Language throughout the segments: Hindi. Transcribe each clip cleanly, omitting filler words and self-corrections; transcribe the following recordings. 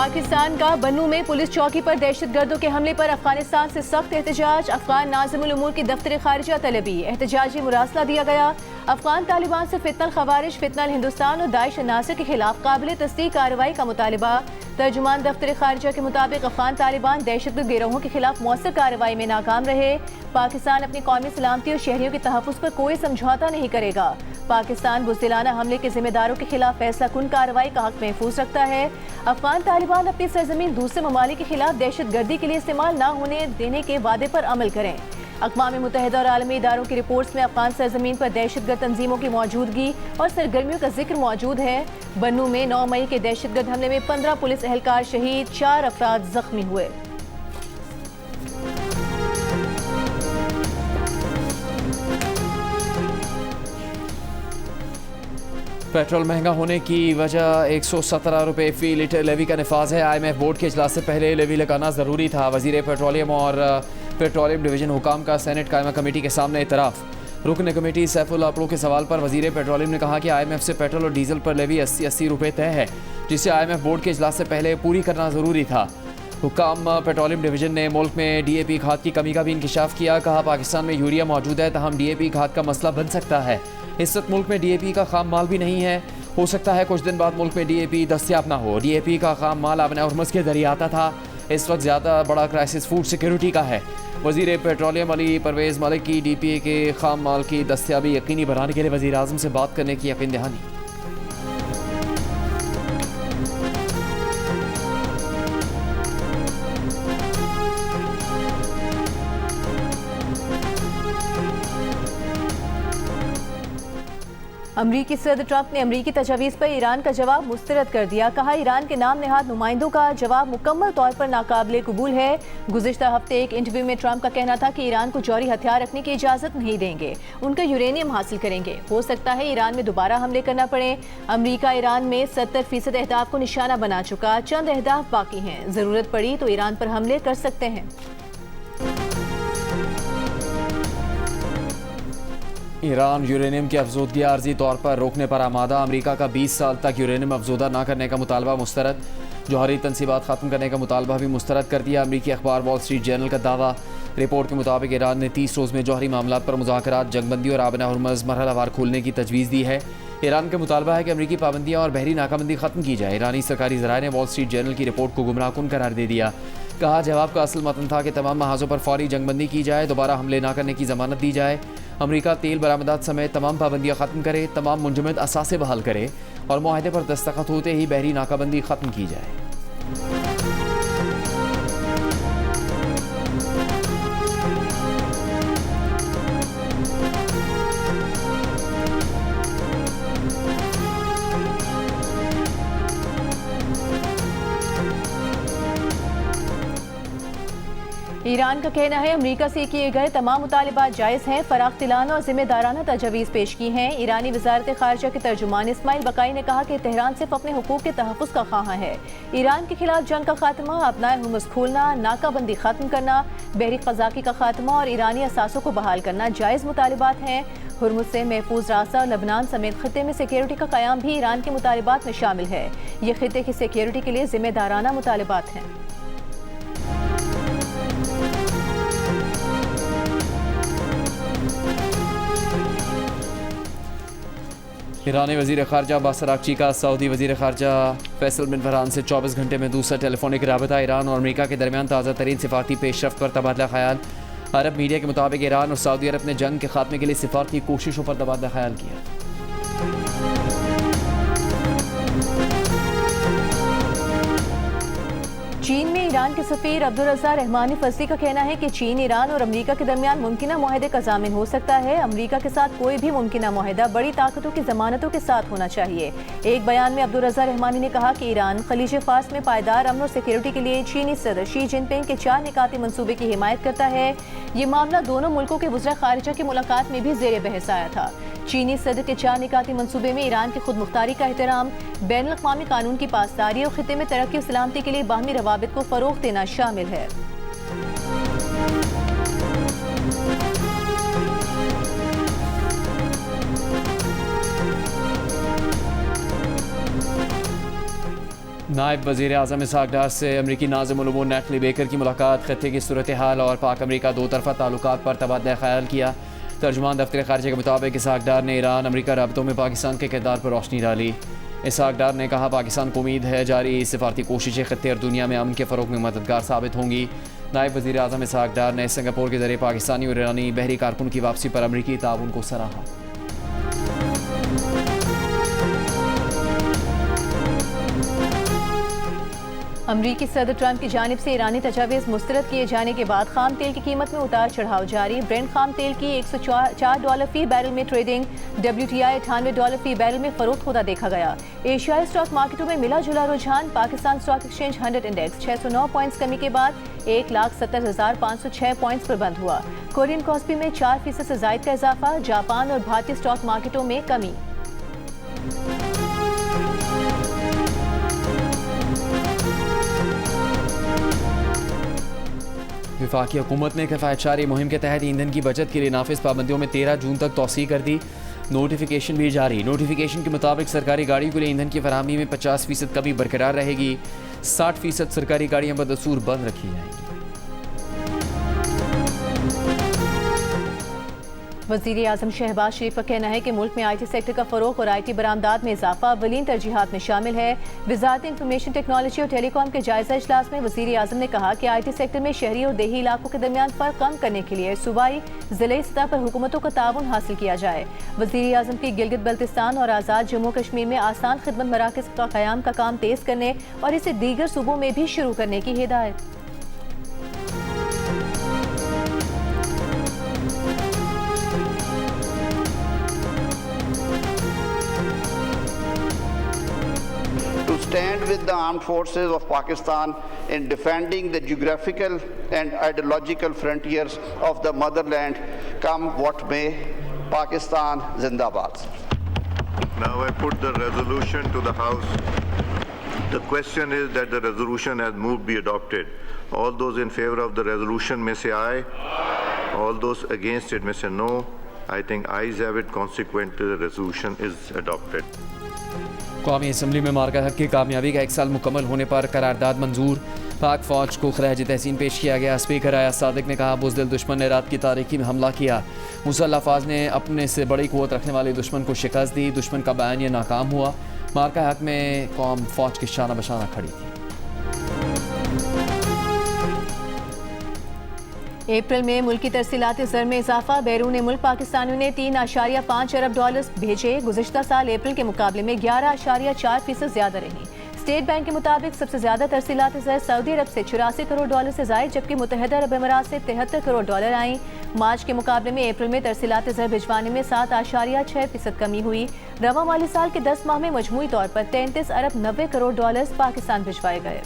पाकिस्तान का बन्नू में पुलिस चौकी पर दहशतगर्दों के हमले पर अफगानिस्तान से सख्त एहतजाज। अफगान नाज़िमुल उमूर की दफ्तर खारिजा तलबी, एहतजाजी मुरासला दिया गया। अफगान तालिबान से फितनल खवारिज, फितनल हिंदुस्तान और दाइश नासिर के खिलाफ काबिल तस्दीक कार्रवाई का मुतालबा। तर्जुमान दफ्तर खारिजा के मुताबिक अफगान तालिबान दहशतगर्द गिरोहों के खिलाफ मौसर कार्रवाई में नाकाम रहे। पाकिस्तान अपनी कौमी सलामती और शहरियों के तहफ़्फ़ुज़ पर कोई समझौता नहीं करेगा। पाकिस्तान बुज़दिलाना हमले के जिम्मेदारों के खिलाफ फैसला कुन कार्रवाई का हक महफूज रखता है। अफगान तालिबान अपनी सरजमीन दूसरे ममालिक के खिलाफ दहशतगर्दी के लिए इस्तेमाल न होने देने के वादे पर अमल करें। अक़वाम मुत्तहिदा और आलमी इदारों की रिपोर्ट्स में अफगान सरजमीन पर दहशतगर्द तंजीमों की मौजूदगी और सरगर्मियों का जिक्र मौजूद है। बन्नू में 9 मई के दहशतगर्द हमले में 15 पुलिस एहलकार शहीद, 4 अफराद जख्मी हुए। पेट्रोल महंगा होने की वजह 117 रुपये फ़ी लीटर लेवी का नफाज है। IMF बोर्ड के इजलास से पहले लेवी लगाना ज़रूरी था। वज़ीर पेट्रोलियम और पेट्रोलियम डिवीज़न हुकाम का सेनेट कायमा कमेटी के सामने इतराफ़। रुकन कमेटी सैफुल्लाह अपड़ो के सवाल पर वज़ीर पेट्रोलियम ने कहा कि IMF से पेट्रोल और डीजल पर लेवी 80 रुपये तय है, जिसे IMF बोर्ड के इजलास से पहले पूरी करना ज़रूरी था। हुकाम पेट्रोलियम डिवीज़न ने मुल्क में DAP खाद की कमी का भी इंकिशाफ किया। कहा पाकिस्तान में यूरिया मौजूद है, तहम DAP खाद का मसला बन सकता है। इस वक्त मुल्क में DAP का खाम माल भी नहीं है। हो सकता है कुछ दिन बाद मुल्क में DAP दस्तियाब ना हो। DAP का खाम माल आबना हुर्मुज़ के जरिए आता था। इस वक्त ज़्यादा बड़ा क्राइसिस फूड सिक्योरिटी का है। वज़ीर पेट्रोलियम अली परवेज़ मलिक की DAP के खाम माल की दस्तियाबी यकीनी बनाने के लिए वज़ीर आज़म से बात करने की यकीन दहानी। अमरीकी सदर ट्रंप ने अमरीकी तजावीज़ पर ईरान का जवाब मुस्तरद कर दिया। कहा ईरान के नाम नहाद नुमाइंदों का जवाब मुकम्मल तौर पर नाकाबिले कबूल है। गुज़िश्ता हफ्ते एक इंटरव्यू में ट्रंप का कहना था कि ईरान को जौहरी हथियार रखने की इजाज़त नहीं देंगे, उनका यूरेनियम हासिल करेंगे। हो सकता है ईरान में दोबारा हमले करना पड़े। अमरीका ईरान में 70% अहदाफ को निशाना बना चुका, चंद अहदाफ बाकी हैं। ज़रूरत पड़ी तो ईरान पर हमले कर सकते हैं। ईरान यूरेनियम की अफजोदगी आर्जी तौर पर रोकने पर आमादा। अमरीका का 20 साल तक यूरेनियम अफजोदा न करने का मुतालबा मुस्तरद। जौहरी तनसीबात ख़त्म करने का मुतालबा भी मुस्तरद कर दिया। अमरीकी अखबार वॉल स्ट्रीट जर्नल का दावा। रिपोर्ट के मुताबिक ईरान ने 30 रोज़ में जौहरी मामला पर मुज़ाकरात, जंगबंदी और आबना हुर्मुज़ मरहलावार खोलने की तजवीज़ दी है। ईरान का मुतालबा है कि अमरीकी पाबंदियाँ और बहरी नाकाबंदी ख़त्म की जाए। ईरानी सरकारी ज़राए ने वॉल स्ट्रीट जर्नल की रिपोर्ट को गुमराहकुन करार दे दिया। कहा जवाब का असल मतन था कि तमाम महाजों पर फौरी जंगबंदी की जाए, दोबारा हमले न करने की ज़मानत दी जाए। अमरीका तेल बरामदात समेत तमाम पाबंदियाँ ख़त्म करे, तमाम मुंजमद असासे बहाल करे और मुआहदे पर दस्तखत होते ही बहरी नाकाबंदी ख़त्म की जाए। ईरान का कहना है अमरीका से किए गए तमाम मुतालिबात जायज़ हैं, फराख्तिलाना और जिम्मेदाराना तजावीज़ पेश की हैं। ईरानी वज़ारत ख़ारिजा के तर्जुमान इस्माइल बकाई ने कहा कि तेहरान सिर्फ अपने हुकूक के तहफ़्फ़ुज़ का ख़्वाह है। ईरान के खिलाफ जंग का खात्मा, अपनाए हुर्मुज़ खोलना, नाकाबंदी ख़त्म करना, बहरी क़ज़ाक़ी का खात्मा और ईरानी असासों को बहाल करना जायज़ मुतालिबात हैं। हुर्मुज़ से महफूज रास्ता और लबनान समेत खिते में सिक्योरिटी का क़याम भी ईरान के मुतालिबात में शामिल है। ये खिते की सिक्योरिटी के लिए जिम्मेदाराना मुतालिबात हैं। ईरानी वज़ीर ख़ारजा अब्बास अराग़ची का सऊदी वज़ीर ख़ारजा फैसल बिन फरहान से 24 घंटे में दूसरा टेलीफोनिक राबता। ईरान और अमरीका के दरमियान ताज़ा तरीन सिफारती पेशरफ्त पर तबादला ख्याल। अरब मीडिया के मुताबिक ईरान और सऊदी अरब ने जंग के खात्मे के लिए सिफारती कोशिशों पर तबादला ख्याल किया। चीन में ईरान के सफ़ीर अब्दुर्रज़्ज़ाक़ रहमानी फ़ज़ली का कहना है कि चीन, ईरान और अमरीका के दरमियान मुमकिना मुआहदे का ज़ामिन हो सकता है। अमरीका के साथ कोई भी मुमकिना मुआहदा बड़ी ताकतों की ज़मानतों के साथ होना चाहिए। एक बयान में अब्दुर्रज़्ज़ाक़ रहमानी ने कहा कि ईरान खलीज फ़ार्स में पायदार अमन और सिक्योरिटी के लिए चीनी सदर शी जिनपिंग के 4 निकाती मनसूबे की हिमायत करता है। ये मामला दोनों मुल्कों के वज़ीर ख़ारिजा की मुलाकात में भी ज़ेर बहस आया था। चीनी सदर के 4 निकाती मनसूबे में ईरान की खुद मुख्तारी का एहतराम, बैनुल अक़वामी कानून की पासदारी और खिते में तरक्की और सलामती के लिए बाहमी रवाबित को फ़रोग़ देना शामिल है। नायब वज़ीर आज़म इसहाक़ डार से अमरीकी नाज़िमुल उमूर नेटली बेकर की मुलाकात, खत्ते की सूरत हाल और पाक अमरीका दो तरफ़ा ताल्लुकात पर तबादला ख़याल किया। तर्जुमान दफ्तर ख़ारिजा के मुताबिक इसहाक़ डार ने ईरान अमरीका राबतों में पाकिस्तान के किरदार पर रोशनी डाली। इसहाक़ डार ने कहा, पाकिस्तान को उम्मीद है जारी सिफारती कोशिशें खत्ते और दुनिया में अमन के फ़रोग़ में मददगार साबित होंगी। नायब वज़ीर आज़म इसहाक़ डार ने सिंगापुर के ज़रिए पाकिस्तानी और ईरानी बहरी कारकुन की वापसी पर अमरीकी ताउन को सराहा। अमरीकी सदर ट्रंप की जानिब से ईरानी तजावीज़ मुस्तरद किए जाने के बाद खाम तेल की कीमत में उतार चढ़ाव जारी। ब्रेंट खाम तेल की $104 फी बैरल में ट्रेडिंग, WTI $98 फी बैरल में फरोख्त होता देखा गया। एशियाई स्टॉक मार्केटों में मिला जुला रुझान। Pakistan stock exchange 100 index 609 points कमी के बाद 1,70,506 पॉइंट्स पर बंद हुआ। कोरियन कॉस्पी में 4% से जायद का इजाफा। जापान और भारतीय स्टॉक मार्केटों में कमी। वफाकी हुकूमत ने किफ़ायतशारी मुहिम के तहत ईंधन की बचत के लिए नाफिज पाबंदियों में 13 जून तक तौसीह कर दी। नोटिफिकेशन भी जारी। नोटिफिकेशन के मुताबिक सरकारी गाड़ियों के लिए ईंधन की फराहमी में 50% कमी बरकरार रहेगी। 60% सरकारी गाड़ियाँ बदस्तूर बंद रखी जाएंगी। वज़ीर आज़म शहबाज शरीफ का कहना है कि मुल्क में IT सेक्टर का फ़रोग़ और IT बरामदात में इजाफा अव्वलीन तरजीहात में शामिल है। वज़ारत इंफॉर्मेशन टेक्नोलॉजी और टेलीकॉम के जायज़ा इजलास में वज़ीर आज़म ने कहा कि IT सेक्टर में शहरी और देही इलाकों के दरमियान फ़र्क कम करने के लिए सूबाई ज़िले सतह पर हुकूमतों का ताउन हासिल किया जाए। वज़ीर आज़म की गिलगित बल्तिस्तान और आज़ाद जम्मू कश्मीर में आसान खिदमत मराकज़ का क़याम का काम तेज़ करने और इसे दीगर सूबों में भी शुरू करने की हिदायत। Stand with the armed forces of Pakistan in defending the geographical and ideological frontiers of the motherland, come what may. Pakistan Zindabad. Now I put the resolution to the House. The question is that the resolution as moved be adopted. All those in favor of the resolution may say aye. All those against it may say no. I think ayes have it. Consequently, the resolution is adopted. कौमी असम्बली में मार्का हक की कामयाबी का 1 साल मुकम्मल होने पर करारदाद मंजूर। पाक फ़ौज को खराज तहसीन पेश किया गया। स्पीकर आया सादिक ने कहा, बुज़दिल दुश्मन ने रात की तारीकी में हमला किया। मुसल्लह अफवाज ने अपने से बड़ी क़ुव्वत रखने वाले दुश्मन को शिकस्त दी। दुश्मन का बयानिया नाकाम हुआ। मार्का हक में कौम फ़ौज की शाना बशाना खड़ी थी। अप्रैल में मुल्की तरसीलात ज़र में इजाफा। बैरून मुल्क पाकिस्तानियों ने $3.5 अरब भेजे। गुज़िश्ता साल अप्रैल के मुकाबले में 11.4% ज़्यादा रही। स्टेट बैंक के मुताबिक सबसे ज़्यादा तरसीलात ज़र सऊदी अरब से $84 करोड़ से जायद, जबकि मुत्तहिदा अरब अमीरात से $73 करोड़ आई। मार्च के मुकाबले में अप्रैल में तरसीलात ज़र भिजवाने में 7.6% कमी हुई। रवा माली साल के 10 माह में मजमूई तौर पर $33 अरब 90 करोड़ पाकिस्तान भिजवाए गए।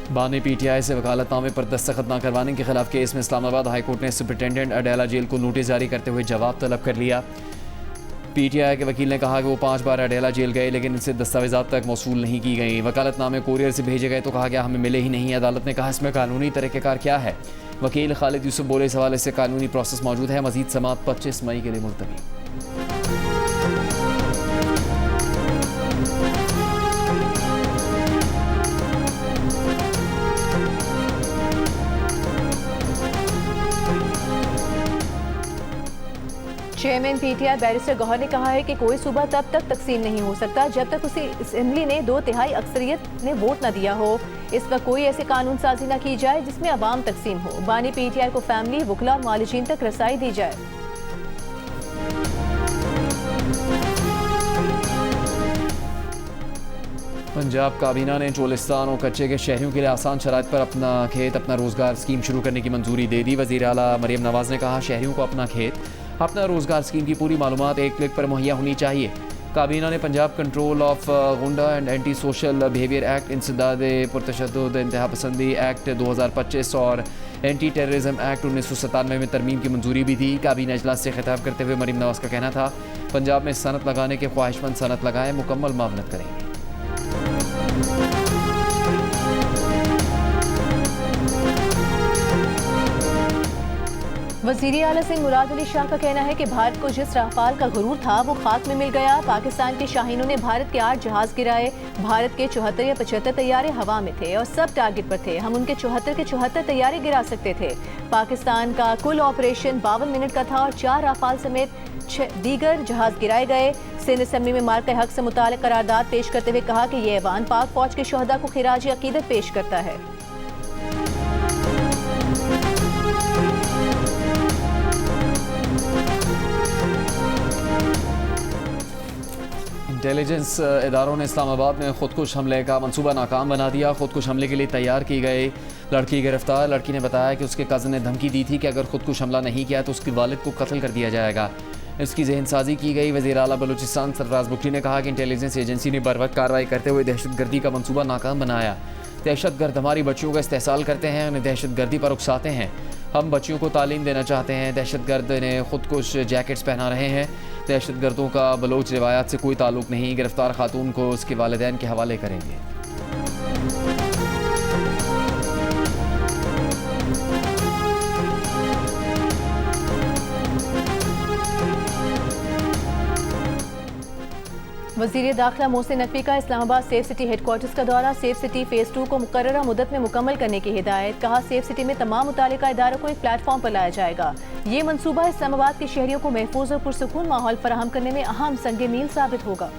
बानी PTI से वकालतनामे पर दस्तखत न करवाने के खिलाफ केस में इस्लामाबाद हाई कोर्ट ने सुपरिटेंडेंट अडेला जेल को नोटिस जारी करते हुए जवाब तलब कर लिया। PTI के वकील ने कहा कि वो 5 बार अडेला जेल गए लेकिन इनसे दस्तावेज़ात तक मौसूल नहीं की गई। वकालतनामे कोरियर से भेजे गए तो कहा गया हमें मिले ही नहीं। अदालत ने कहा इसमें कानूनी तरीक़ेकार क्या है। वकील खालिद यूसुफ बोले, इस हवाले से कानूनी प्रोसेस मौजूद है। मज़ीद समाअत 25 मई के लिए मुलतवी। चेयरमैन PTI बैरिस्टर गौहर ने कहा है कि कोई सूबा तब तक तकसीम नहीं हो सकता जब तक उसी असम्बली ने 2/3 अक्सरियत ने वोट न दिया हो। इस वक्त कोई ऐसे कानून साजी न की जाए जिसमें अवाम तकसीम हो। बानी PTI को फैमिली, वकला और मालिजीन तक रसाई दी जाए। पंजाब काबीना ने चोलिस्तान और कच्चे के शहरियों के लिए आसान शराइत पर अपना खेत अपना रोज़गार स्कीम शुरू करने की मंजूरी दे दी। वज़ीर आला मरियम नवाज़ ने कहा, शहरियों को अपना खेत अपना रोज़गार स्कीम की पूरी मालूमात एक क्लिक पर मुहैया होनी चाहिए। काबीना ने Punjab control of goonda and anti social behaviour act, इंसदाद पुरतशद्दुद इंतहा पसंदी एक्ट 2025 और एंटी टेररिज्म एक्ट 1997 में तरमीम की मंजूरी भी दी। काबीना इजलास से खिताब करते हुए मरियम नवाज़ का कहना था, पंजाब में सनत लगाने के ख्वाहिशमंद सनत लगाएं, मुकम्मल मावनत करेंगे। वज़ीर आला सिंह मुराद अली शाह का कहना है कि भारत को जिस राफाल का गुरूर था वो खाक में मिल गया। पाकिस्तान के शाहीनों ने भारत के 8 जहाज गिराए। भारत के 74 या 75 तैयारे हवा में थे और सब टारगेट पर थे। हम उनके 74 के 74 तैयारे गिरा सकते थे। पाकिस्तान का कुल ऑपरेशन 52 मिनट का था और 4 राफाल समेत 6 दीगर जहाज गिराए गए। सिंध असम्बली में मार्के हक से मुताल्लिक़ करारदाद पेश करते हुए कहा कि ये ऐवान पाक फौज के शोहदा को खिराज अकीदत पेश करता है। इंटेलिजेंस इदारों ने इस्लामाबाद में खुदकुश हमले का मंसूबा नाकाम बना दिया। खुदकुश हमले के लिए तैयार की गई लड़की गिरफ्तार। लड़की ने बताया कि उसके कज़न ने धमकी दी थी कि अगर खुदकुश हमला नहीं किया तो उसके वालिद को कत्ल कर दिया जाएगा। इसकी जहनसाजी की गई। वज़ीर आला बलूचिस्तान सरफराज बुखरी ने कहा कि इंटेलिजेंस एजेंसी ने बर वक्त कार्रवाई करते हुए दहशतगर्दी का मंसूबा नाकाम बनाया। दहशतगर्द हमारी बच्चियों का इस्तेहसाल करते हैं, उन्हें दहशतगर्दी पर उकसाते हैं। हम बच्चियों को तालीम देना चाहते हैं। दहशतगर्द ने खुदकुश जैकेट्स पहना रहे हैं। दहशतगर्दों का बलोच रिवायात से कोई ताल्लुक़ नहीं। गिरफ्तार खातून को उसके वालिदैन के हवाले करेंगे। वज़ीर दाखिला मोहसिन नकवी का इस्लामाबाद सेफ सिटी हेडक्वार्टर्स का दौरा। सेफ सिटी फ़ेज़ 2 को मुकर्ररा मुद्दत में मुकम्मल करने की हिदायत। कहा सेफ सिटी में तमाम मुतालिका इदारों को एक प्लेटफॉर्म पर लाया जाएगा। ये मनसूबा इस्लामाबाद के शहरियों को महफूज और पुरसुकून माहौल फराहम करने में अहम संगे मील साबित होगा।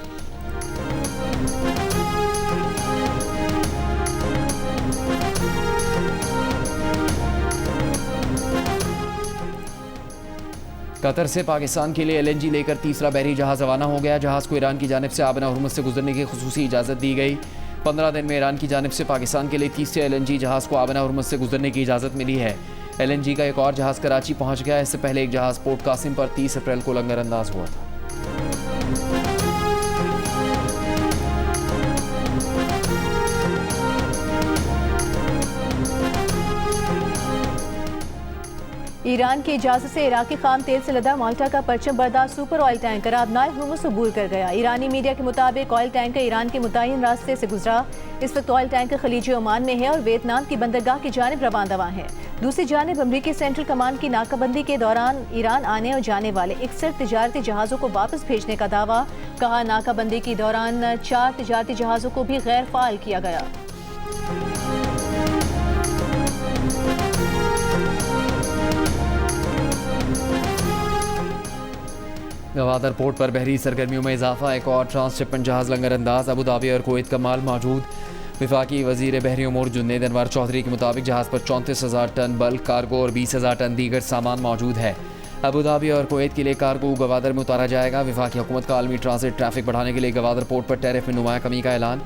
कतर से पाकिस्तान के लिए LNG लेकर तीसरा बहरी जहाज़ रवाना हो गया। जहाज़ को ईरान की जानिब से आबना हुर्मुज़ से गुजरने की खुसूसी इजाज़त दी गई। 15 दिन में ईरान की जानिब से पाकिस्तान के लिए तीसरे LNG जहाज़ को आबना हुर्मुज़ से गुजरने की इजाज़त मिली है। LNG का एक और जहाज़ कराची पहुँच गया। इससे पहले एक जहाज़ पोर्ट कासिम पर 30 अप्रैल को लंगर अंदाज हुआ था। ईरान की इजाज़त से इराकी खाम तेल से लदा माल्टा का परचम बरदार सुपर ऑयल टैंकर आबनाए हुर्मुज़ अबूर कर गया। ईरानी मीडिया के मुताबिक ऑयल टैंकर ईरान के मुतय्यन रास्ते से गुजरा। इस वक्त ऑयल टैंकर खलीज ओमान में है और वियतनाम की बंदरगाह की जानिब रवाना है। दूसरी जानिब अमरीकी सेंट्रल कमांड की नाकाबंदी के दौरान ईरान आने और जाने वाले 61 तिजारती जहाज़ों को वापस भेजने का दावा। कहा नाकाबंदी के दौरान 4 तिजारती जहाज़ों को भी गैर फाल किया गया। गवादर पोर्ट पर बहरी सरगर्मियों में इजाफा। एक और ट्रांसशिपमेंट जहाज़ लंगर अंदाज। अबू धाबी और कुवैत का माल मौजूद। वफाकी वज़ीर बहरी उमूर जुन्नैद अनवर चौधरी के मुताबिक जहाज़ पर 34,000 टन बल्क कार्गो और 20,000 टन दीगर सामान मौजूद है। अबू धाबी और कुवैत के लिए कार्गो गवादर में उतारा जाएगा। वफाकी हुकूमत का आलमी ट्रांसिट ट्रैफिक बढ़ाने के लिए गवादर पोर्ट पर टैरिफ में नुमाया कमी का ऐलान।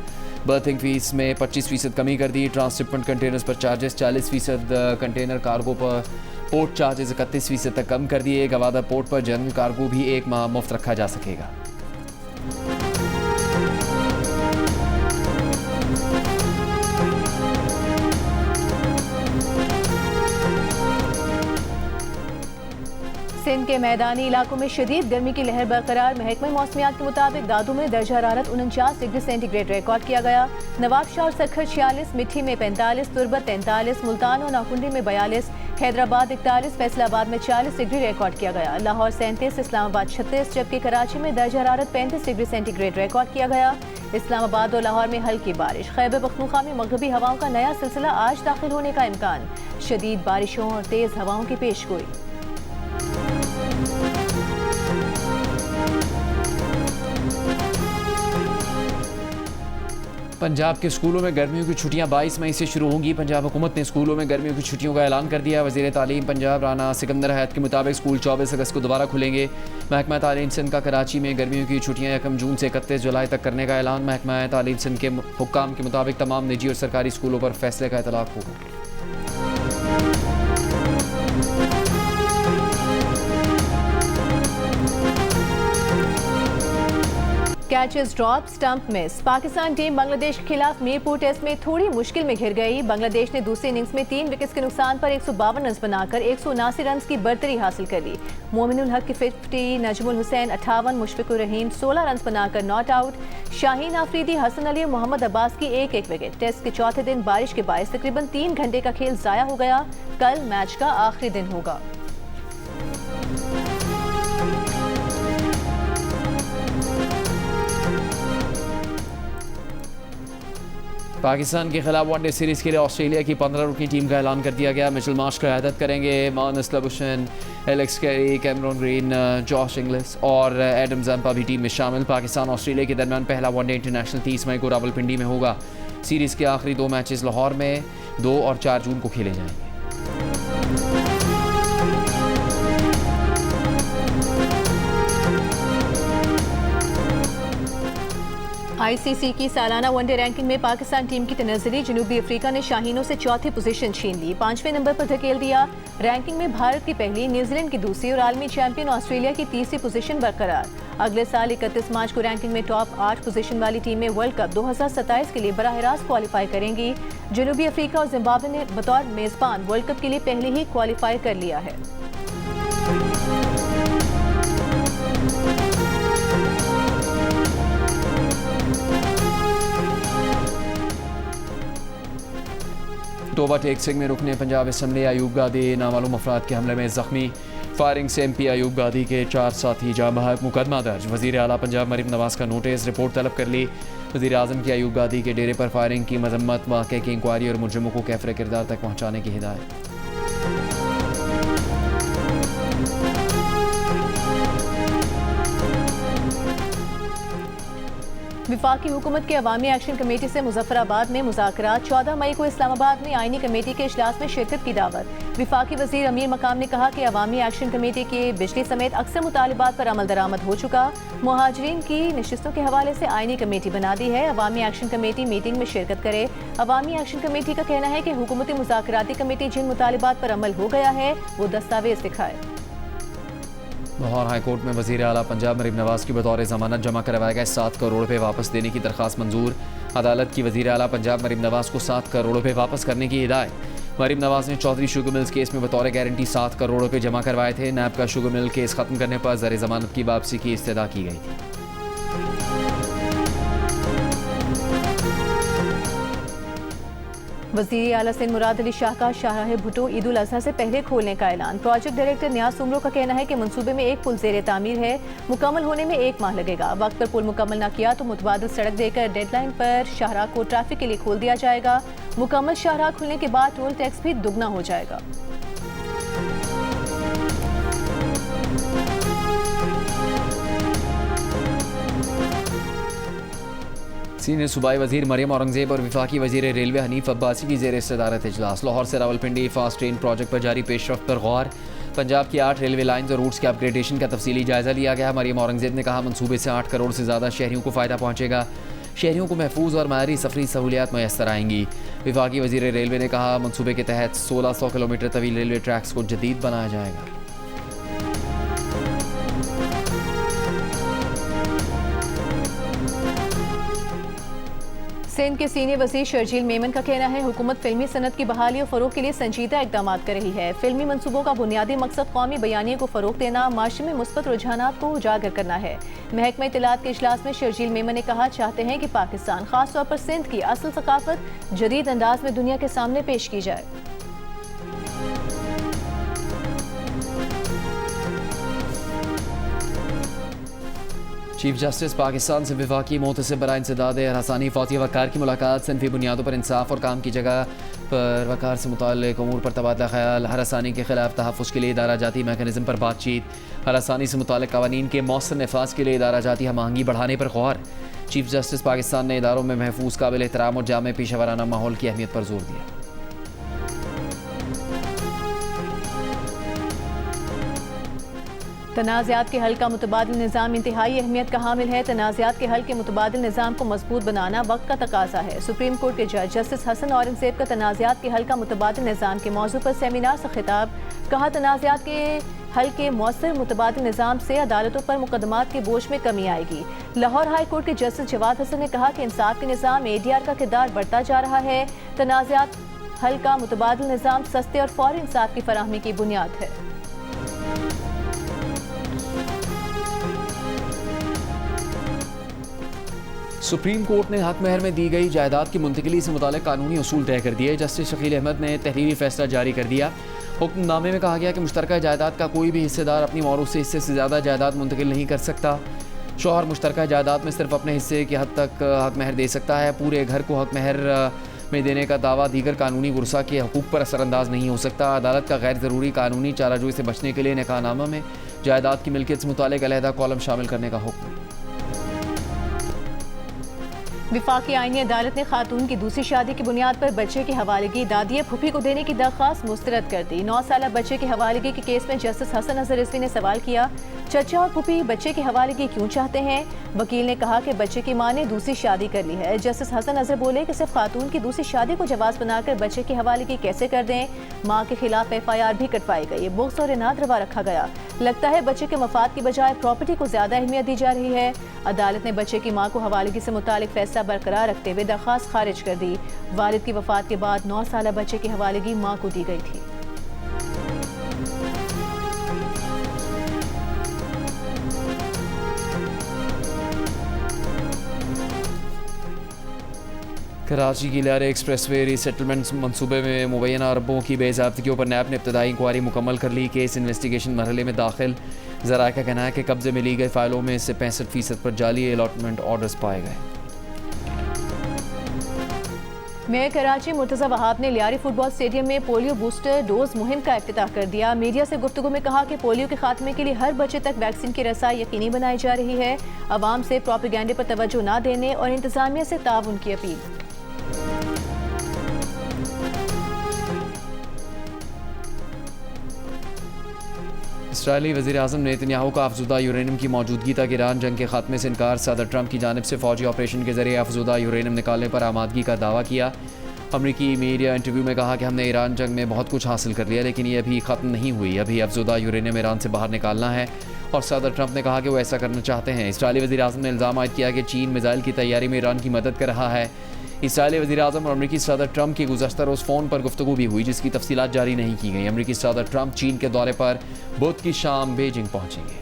बर्थिंग फीस में 25% कमी कर दी। ट्रांसशिपमेंट कंटेनर्स पर चार्जेस 40%, कंटेनर कार्गो पर पोर्ट चार्जेस 31% तक कम कर दिए। गवादर पोर्ट पर जनरल कार्गो भी 1 माह मुफ्त रखा जा सकेगा। सिंध के मैदानी इलाकों में शदीद गर्मी की लहर बरकरार। महकमा मौसमियात के मुताबिक दादू में दर्जा हरारत 49 डिग्री सेंटीग्रेड रिकॉर्ड किया गया। नवाबशाह और सखर 46, मिठी में 45, तुर्बत 43, मुल्तान और नाकुंडी में 42, हैदराबाद 41, फैसलाबाद में 40 डिग्री रिकॉर्ड किया गया। लाहौर 37, इस्लामाबाद 36, जबकि कराची में दर्जा हरारत 35 डिग्री सेंटीग्रेड रिकॉर्ड किया गया। इस्लामाबाद और लाहौर में हल्की बारिश। खैबर पख्तूनख्वा में मगरबी हवाओं का नया सिलसिला आज दाखिल होने का इम्कान। शदीद बारिशों और तेज़ हवाओं की पेशगोई। पंजाब के स्कूलों में गर्मियों की छुट्टियां 22 मई से शुरू होंगी। पंजाब हुकूमत ने स्कूलों में गर्मियों की छुट्टियों का ऐलान कर दिया। वज़ीर तालीम पंजाब राना सिकंदर हयात के मुताबिक स्कूल 24 अगस्त को दोबारा खुलेंगे। महकमा तालीम सिंध का कराची में गर्मियों की छुट्टियां 1 जून से 31 जुलाई तक करने का ऐलान। महकमा तालीम सिंध के हुक्काम के मुताबिक तमाम निजी और सरकारी स्कूलों पर फैसले का इतलाक़ होगा। Catches drop, stump miss. Pakistan team Bangladesh के खिलाफ मीरपुर टेस्ट में थोड़ी मुश्किल में घिर गई। बांग्लादेश ने दूसरी इनिंग्स में 3 विकेट्स के नुकसान पर 152 रन बनाकर 179 रन की बर्तरी हासिल कर ली। मोमिनुल हक की 50, नजमुल हुसैन 58, मुशफिकुर रहीम 16 रन बनाकर नॉट आउट। शाहीन आफरीदी, हसन अली और मोहम्मद अब्बास की 1-1 विकेट। टेस्ट के चौथे दिन बारिश के बायस तकरीबन 3 घंटे का खेल जाया हो गया। कल मैच का आखिरी दिन होगा। पाकिस्तान के खिलाफ वनडे सीरीज़ के लिए ऑस्ट्रेलिया की 15 रुकनी टीम का ऐलान कर दिया गया। मिचेल मार्श क़यादत करेंगे। Marnus Labuschagne, Alex Carey, Cameron green, Josh Inglis और एडम ज़म्पा भी टीम में शामिल। पाकिस्तान ऑस्ट्रेलिया के दरमियान पहला वनडे इंटरनेशनल 30 मई को रावलपिंडी में होगा। सीरीज़ के आखिरी 2 मैचेस लाहौर में 2 और 4 जून को खेले जाएंगे। आईसीसी की सालाना वनडे रैंकिंग में पाकिस्तान टीम की तनज़्ज़ुली जनूबी अफ्रीका ने शाहीनों से चौथी पोजीशन छीन ली, 5वें नंबर पर धकेल दिया। रैंकिंग में भारत की पहली, न्यूजीलैंड की दूसरी और आलमी चैंपियन ऑस्ट्रेलिया की तीसरी पोजीशन बरकरार। अगले साल 31 मार्च को रैंकिंग में टॉप 8 पोजीशन वाली टीमें वर्ल्ड कप 2027 के लिए बराह रास्त क्वालिफाई करेंगी। जनूबी अफ्रीका और जिम्बाब्वे ने बतौर मेजबान वर्ल्ड कप के लिए पहले ही क्वालिफाई कर लिया है। टोबा टेक सिंह में रुकने पंजाब असम्बली अयूब गादी नामालूम अफराद के हमले में जख्मी। फायरिंग से MP अयूब गादी के 4 साथी जाँ बहक। मुकदमा दर्ज। वज़ीर आला पंजाब मरीम नवाज का नोटिस। रिपोर्ट तलब कर ली। वज़ीर आज़म की अयूब गादी के डेरे पर फायरिंग की मजम्मत। वाक़े की इंक्वायरी और मुजरिमों को कैफरे किरदार तक पहुँचाने की हिदायत। विफाकी हुकूमत की अवामी एक्शन कमेटी से मुजफ्फराबाद में मुज़ाकरात। 14 मई को इस्लामाबाद में आईनी कमेटी के इजलास में शिरकत की दावत। विफाकी वज़ीर अमीर मकाम ने कहा कि अवामी एक्शन कमेटी के बिजली समेत अक्सर मुतालिबात पर अमल दरामद हो चुका। मुहाजिरीन की नशिस्तों के हवाले से आईनी कमेटी बना दी है। अवामी एक्शन कमेटी मीटिंग में शिरकत करे। अवामी एक्शन कमेटी का कहना है कि हुकूमती मुज़ाकराती कमेटी जिन मुतालिबात पर अमल हो गया है वो दस्तावेज दिखाए। लाहौर हाई कोर्ट में वज़ीर आला पंजाब मरीम नवाज की बतौर ज़मानत जमा करवाए गए 7 करोड़ रुपये वापस देने की दरख्वास्त मंजूर। अदालत की वज़ीर आला पंजाब मरीम नवाज को 7 करोड़ रुपये वापस करने की हिदायत। मरीम नवाज ने चौधरी शुगर मिल्स केस में बतौर गारंटी 7 करोड़ रुपये जमा करवाए थे। नैब का शुगर मिल केस खत्म करने पर ज़र ज़मानत की वापसी की इस्तदा की गई थी। वज़ीर आला सिंध मुराद अली शाह का शाहराह भुट्टो ईद उल अज़हा से पहले खोलने का ऐलान। प्रोजेक्ट डायरेक्टर न्याज उमरो का कहना है कि मंसूबे में एक पुल ज़ेरे तामीर है, मुकम्मल होने में 1 माह लगेगा। वक्त पर पुल मुकम्मल न किया तो मुतबादिल सड़क देकर डेडलाइन पर शाहराह को ट्रैफिक के लिए खोल दिया जाएगा। मुकम्मल शाहराह खुलने के बाद टोल टैक्स भी दुगना हो जाएगा। सीनियर सूबाई वज़ीर मरियम औरंगज़ेब और वफाकी वज़ीर रेलवे हनीफ अब्बासी की ज़ेर सदारत इजलास। लाहौर से रावलपिंडी फास्ट ट्रेन प्रोजेक्ट पर जारी पेशरफ्त पर गौर। पंजाब की 8 रेलवे लाइन्स और रूट्स के अपग्रेडेशन का तफसीली जायज़ा लिया गया। मरियम औरंगज़ेब ने कहा मनसूबे से 8 करोड़ से ज़्यादा शहरियों को फ़ायदा पहुँचेगा। शहरियों को महफूज और मायारी सफरी सहूलियात मैसर आएंगी। वफाकी वज़ीर रेलवे ने कहा मनसूबे के तहत 1600 किलोमीटर तवील रेलवे ट्रैक्स को जदीद बनाया जाएगा। सिंध के सीनियर वज़ीर शर्जील मेमन का कहना है हुकूमत फिल्मी सनत की बहाली और फ़रोग के लिए संजीदा इक़दाम कर रही है। फिल्मी मनसूबों का बुनियादी मकसद कौमी बयानिए को फ़रोग देना, माशरे में मुस्बत रुझानात को उजागर करना है। महकमा इत्तलात के इजलास में शर्जील मेमन ने कहा चाहते हैं कि पाकिस्तान खास तौर पर सिंध की असल सकाफत जदीद अंदाज में दुनिया के सामने पेश की जाए। चीफ जस्टिस पाकिस्तान से वफाकी मोहतसिब बराए इंसदाद हसानी फौतिया वकार की मुलाकात। सिंफी बुनियादों पर इंसाफ और काम की जगह पर वकार से मुताल्लिक उमूर पर तबादला ख्याल। हरासानी के खिलाफ तहफ़्फ़ुज़ के लिए इदारा जाती मैकेनिज़्म पर बातचीत। हरासानी से मुताल्लिक क़वानीन के मौसर नफाज के लिए इदारा जाती हम आहंगी बढ़ाने पर गौर। चीफ जस्टिस पाकिस्तान ने इदारों में महफूज काबिल एहतराम और जामे पेशा वराना माहौल की अहमियत पर जोर दिया। तनाज़ात के हल का मुतबादिल निज़ाम इंतहाई अहमियत का हामिल है। तनाज़ात के हल के मुतबादिल निज़ाम को मजबूत बनाना वक्त का तकाजा है। सुप्रीम कोर्ट के जज जस्टिस हसन औरंगज़ेब का तनाज़ात के हल का मुतबादिल निज़ाम के मौजू पर सेमिनार से खिताब। कहा तनाज़ात के हल के मौसर मुतबादिल निज़ाम से अदालतों पर मुकदमात के बोझ में कमी आएगी। लाहौर हाई कोर्ट के जस्टिस जवाद हसन ने कहा कि इंसाफ के निज़ाम ADR का किरदार बढ़ता जा रहा है। तनाज़ात हल का मुतबादिल निज़ाम सस्ते और फौरी इंसाफ की फराहमी की बुनियाद है। सुप्रीम कोर्ट ने हक महर में दी गई जायदाद की मुंतकिली से मुताल्लिक कानूनी उसूल तय कर दिए। जस्टिस शकील अहमद ने तहरीरी फैसला जारी कर दिया। हुक्मनामे में कहा गया कि मुश्तरका जायदाद का कोई भी हिस्सेदार अपनी मौरूथ से हिस्से से ज़्यादा जायदाद मुंतकिल नहीं कर सकता। शौहर मुश्तरका जायदाद में सिर्फ अपने हिस्से की हद तक हक महर दे सकता है। पूरे घर को हक महर में देने का दावा दीगर कानूनी वरसा के हकूक़ पर असरअंदाज नहीं हो सकता। अदालत का गैर ज़रूरी कानूनी चाराजोई से बचने के लिए निकाहनामा में जायदाद की मिल्कियत से मुतालिक अलहदा कॉलम शामिल करने का हुक्म। विफाकी आईनी अदालत ने खातून की दूसरी शादी की बुनियाद पर बच्चे की हवालगी दादिया फूफी को देने की दरख्वास्त मुस्तरद कर दी। 9 साल बच्चे की हवालगी के केस में जस्टिस हसन अजहर रिजवी ने सवाल किया, चचा और फूफी बच्चे की हवालगी क्यों चाहते हैं? वकील ने कहा कि बच्चे की मां ने दूसरी शादी कर ली है। जस्टिस हसन अजहर बोले कि सिर्फ खातून की दूसरी शादी को जवाब बनाकर बच्चे की हवालगी कैसे कर दें? मां के खिलाफ FIR भी कटवाई गई। बुग़्ज़ और इनाद रवा रखा गया। लगता है बच्चे के मफाद की बजाय प्रॉपर्टी को ज्यादा अहमियत दी जा रही है। अदालत ने बच्चे की मां को हवालगी से मुतालिक फैसला बरकरार रखते हुए दरख्वास्त खारिज कर दी। वालिद की वफात के बाद 9 साल बच्चे की हवालगी मां को दी गई थी। कराची की लारे एक्सप्रेसवे रीसेटलमेंट मनसूबे में मुबैना अरबों की बेज़ाब्तगियों पर नैब ने इब्तदाई इंक्वायरी मुकम्मल कर ली। केस इन्वेस्टिगेशन मरहले में दाखिल। ज़राए का कहना है कि कब्जे में ली गई फाइलों में से 65% पर जाली अलॉटमेंट ऑर्डर्स पाए गए। मेयर कराची मुर्तज़ा वहाब ने लियारी फुटबॉल स्टेडियम में पोलियो बूस्टर डोज मुहिम का इफ्तिताह कर दिया। मीडिया से गुफ्तगू में कहा कि पोलियो के खात्मे के लिए हर बच्चे तक वैक्सीन की रसाई यकीनी बनाई जा रही है। अवाम से प्रोपेगेंडे पर तवज्जो न देने और इंतजामिया से ताउन की अपील। इसराइली वज़ीर-ए-आज़म नेतन्याहू का अफज़ुदा यूरेनियम की मौजूदगी तक ईरान जंग के खात्मे से इनकार। सदर ट्रंप की जानिब से फ़ौजी ऑपरेशन के ज़रिए अफज़ुदा यूरेनियम निकालने पर आमादगी का दावा किया। अमरीकी मीडिया इंटरव्यू में कहा कि हमने ईरान जंग में बहुत कुछ हासिल कर लिया, लेकिन ये अभी ख़त्म नहीं हुई। अभी अफज़ुदा यूरेनियम ईरान से बाहर निकालना है। और सदर ट्रंप ने कहा कि वो ऐसा करना चाहते हैं। इसराइली वज़ीर-ए-आज़म ने इल्ज़ाम आयद किया कि चीन मिसाइल की तैयारी में ईरान की मदद कर रहा है। इसराइली वज़ीर-ए-आज़म और अमरीकी सदर ट्रंप की गुज़श्ता रोज़ फ़ोन पर गुफ्तगू भी हुई, जिसकी तफसीलात जारी नहीं की गई। अमरीकी सदर ट्रंप चीन के दौरे पर बुध की शाम बीजिंग पहुँचेंगे।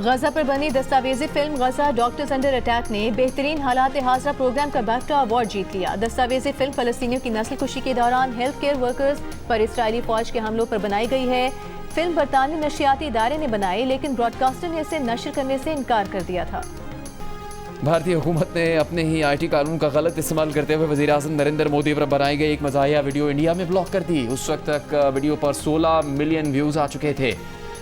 गजा पर बनी दस्तावेजी फिल्म गजा डॉक्टर्स अंडर अटैक ने बेहतरीन हालात हाज़रा प्रोग्राम का बाफ्टा अवार्ड जीत लिया। दस्तावेजी फिल्म फ़लस्तीनियों की नस्ल कुशी के दौरान हेल्थ केयर वर्कर्स पर इसराइली फ़ौज के हमलों पर बनाई गई है। फिल्म बरतानवी नशियाती इदारे ने बनाई, लेकिन ब्रॉडकास्टर ने इसे नशर करने से इनकार कर दिया था। भारतीय हुकूमत ने अपने ही IT कानून का गलत इस्तेमाल करते हुए वज़ीर-ए-आज़म नरेंद्र मोदी पर बनाई गई एक मज़ाहिया वीडियो इंडिया में ब्लॉक कर दी। उस वक्त तक वीडियो पर 16 मिलियन व्यूज़ आ चुके थे।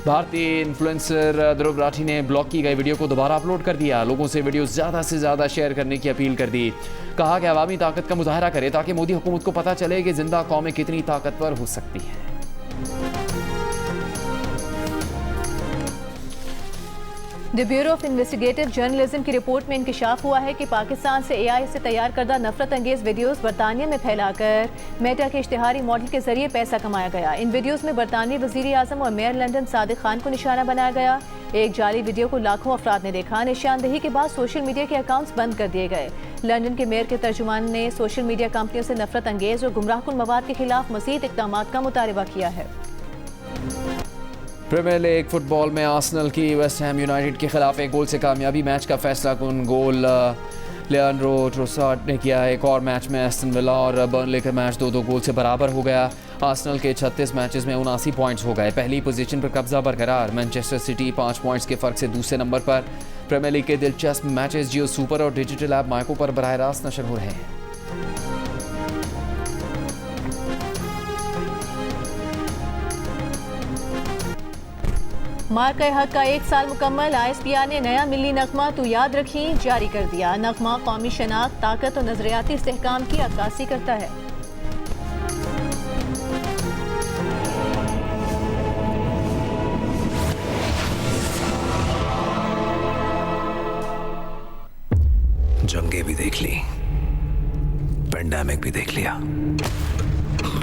भारतीय इन्फ्लुएंसर ध्रुव राठी ने ब्लॉक की गई वीडियो को दोबारा अपलोड कर दिया। लोगों से वीडियो ज़्यादा से ज़्यादा शेयर करने की अपील कर दी। कहा कि अवामी ताकत का मुजाहरा करे ताकि मोदी हुकूमत को पता चले कि जिंदा कौमें कितनी ताकतवर हो सकती हैं। The bureau of investigative journalism की रिपोर्ट में इंकशाफ हुआ है कि पाकिस्तान से AI से तैयार करदा नफरत अंगेज वीडियोस बरतानिया में फैलाकर मेटा के इश्तिहारी मॉडल के जरिए पैसा कमाया गया। इन वीडियोस में बरतानवी वज़ीर-ए-आज़म और मेयर लंदन सादिक खान को निशाना बनाया गया। एक जाली वीडियो को लाखों अफराद ने देखा। निशानदेही के बाद सोशल मीडिया के अकाउंट्स बंद कर दिए गए। लंदन के मेयर के तर्जुमान ने सोशल मीडिया कंपनियों से नफरत अंगेज और गुमराहकुन मवाद के खिलाफ मज़ीद इक़दाम का मुतालबा किया है। प्रीमियर लीग फुटबॉल में आर्सेनल की वेस्ट हैम यूनाइटेड के खिलाफ एक गोल से कामयाबी। मैच का फैसला कुन गोल लियांड्रो ट्रोसार्ड ने किया। एक और मैच में एस्टन विला और बर्नले का मैच 2-2 गोल से बराबर हो गया। आर्सेनल के 36 मैचेस में 79 पॉइंट्स हो गए। पहली पोजीशन पर कब्जा बरकरार। मैनचेस्टर सिटी 5 पॉइंट्स के फ़र्क से दूसरे नंबर पर। प्रीमियर लीग के दिलचस्प मैचेस जियो सुपर और डिजिटल ऐप माइको पर बराह रास्त नशर हो रहे हैं। मार्का हक का 1 साल मुकम्मल। ISPR ने नया मिली नगमा तो याद रखी जारी कर दिया। नगमा कौमी शनाख्त, ताकत और नजरियाती इस्तेहकाम की अक्कासी करता है। जंगे भी देख ली, पेंडेमिक भी देख लिया,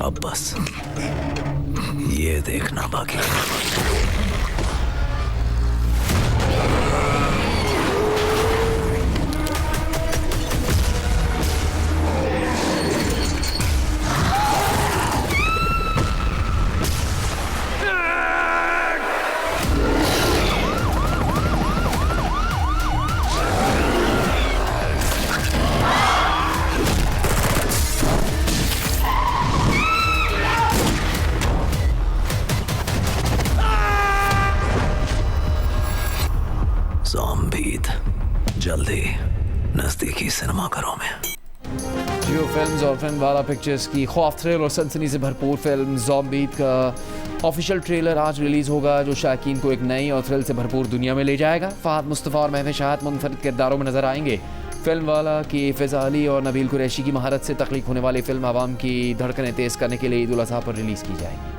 अब बस ये देखना बाकी है। बाद जल्द ही नजदीकी सिनेमाघरों में। जियो फिल्म्स और फिल्मवाला पिक्चर्स की खौफ, थ्रिल और सनसनी से भरपूर फिल्म ज़ॉम्बी का ऑफिशियल ट्रेलर आज रिलीज़ होगा, जो शायकीन को एक नई और थ्रिल से भरपूर दुनिया में ले जाएगा। फ़हद मुस्तफ़ा और महवे शाहत मुनफरिद किरदारों में नजर आएंगे। फिल्मवाला की फ़िज़ा अली और नबील कुरैशी की महारत से तख्लीक होने वाली फिल्म आवाम की धड़कनें तेज़ करने के लिए ईद उल अज़हा पर रिलीज़ की जाएगी।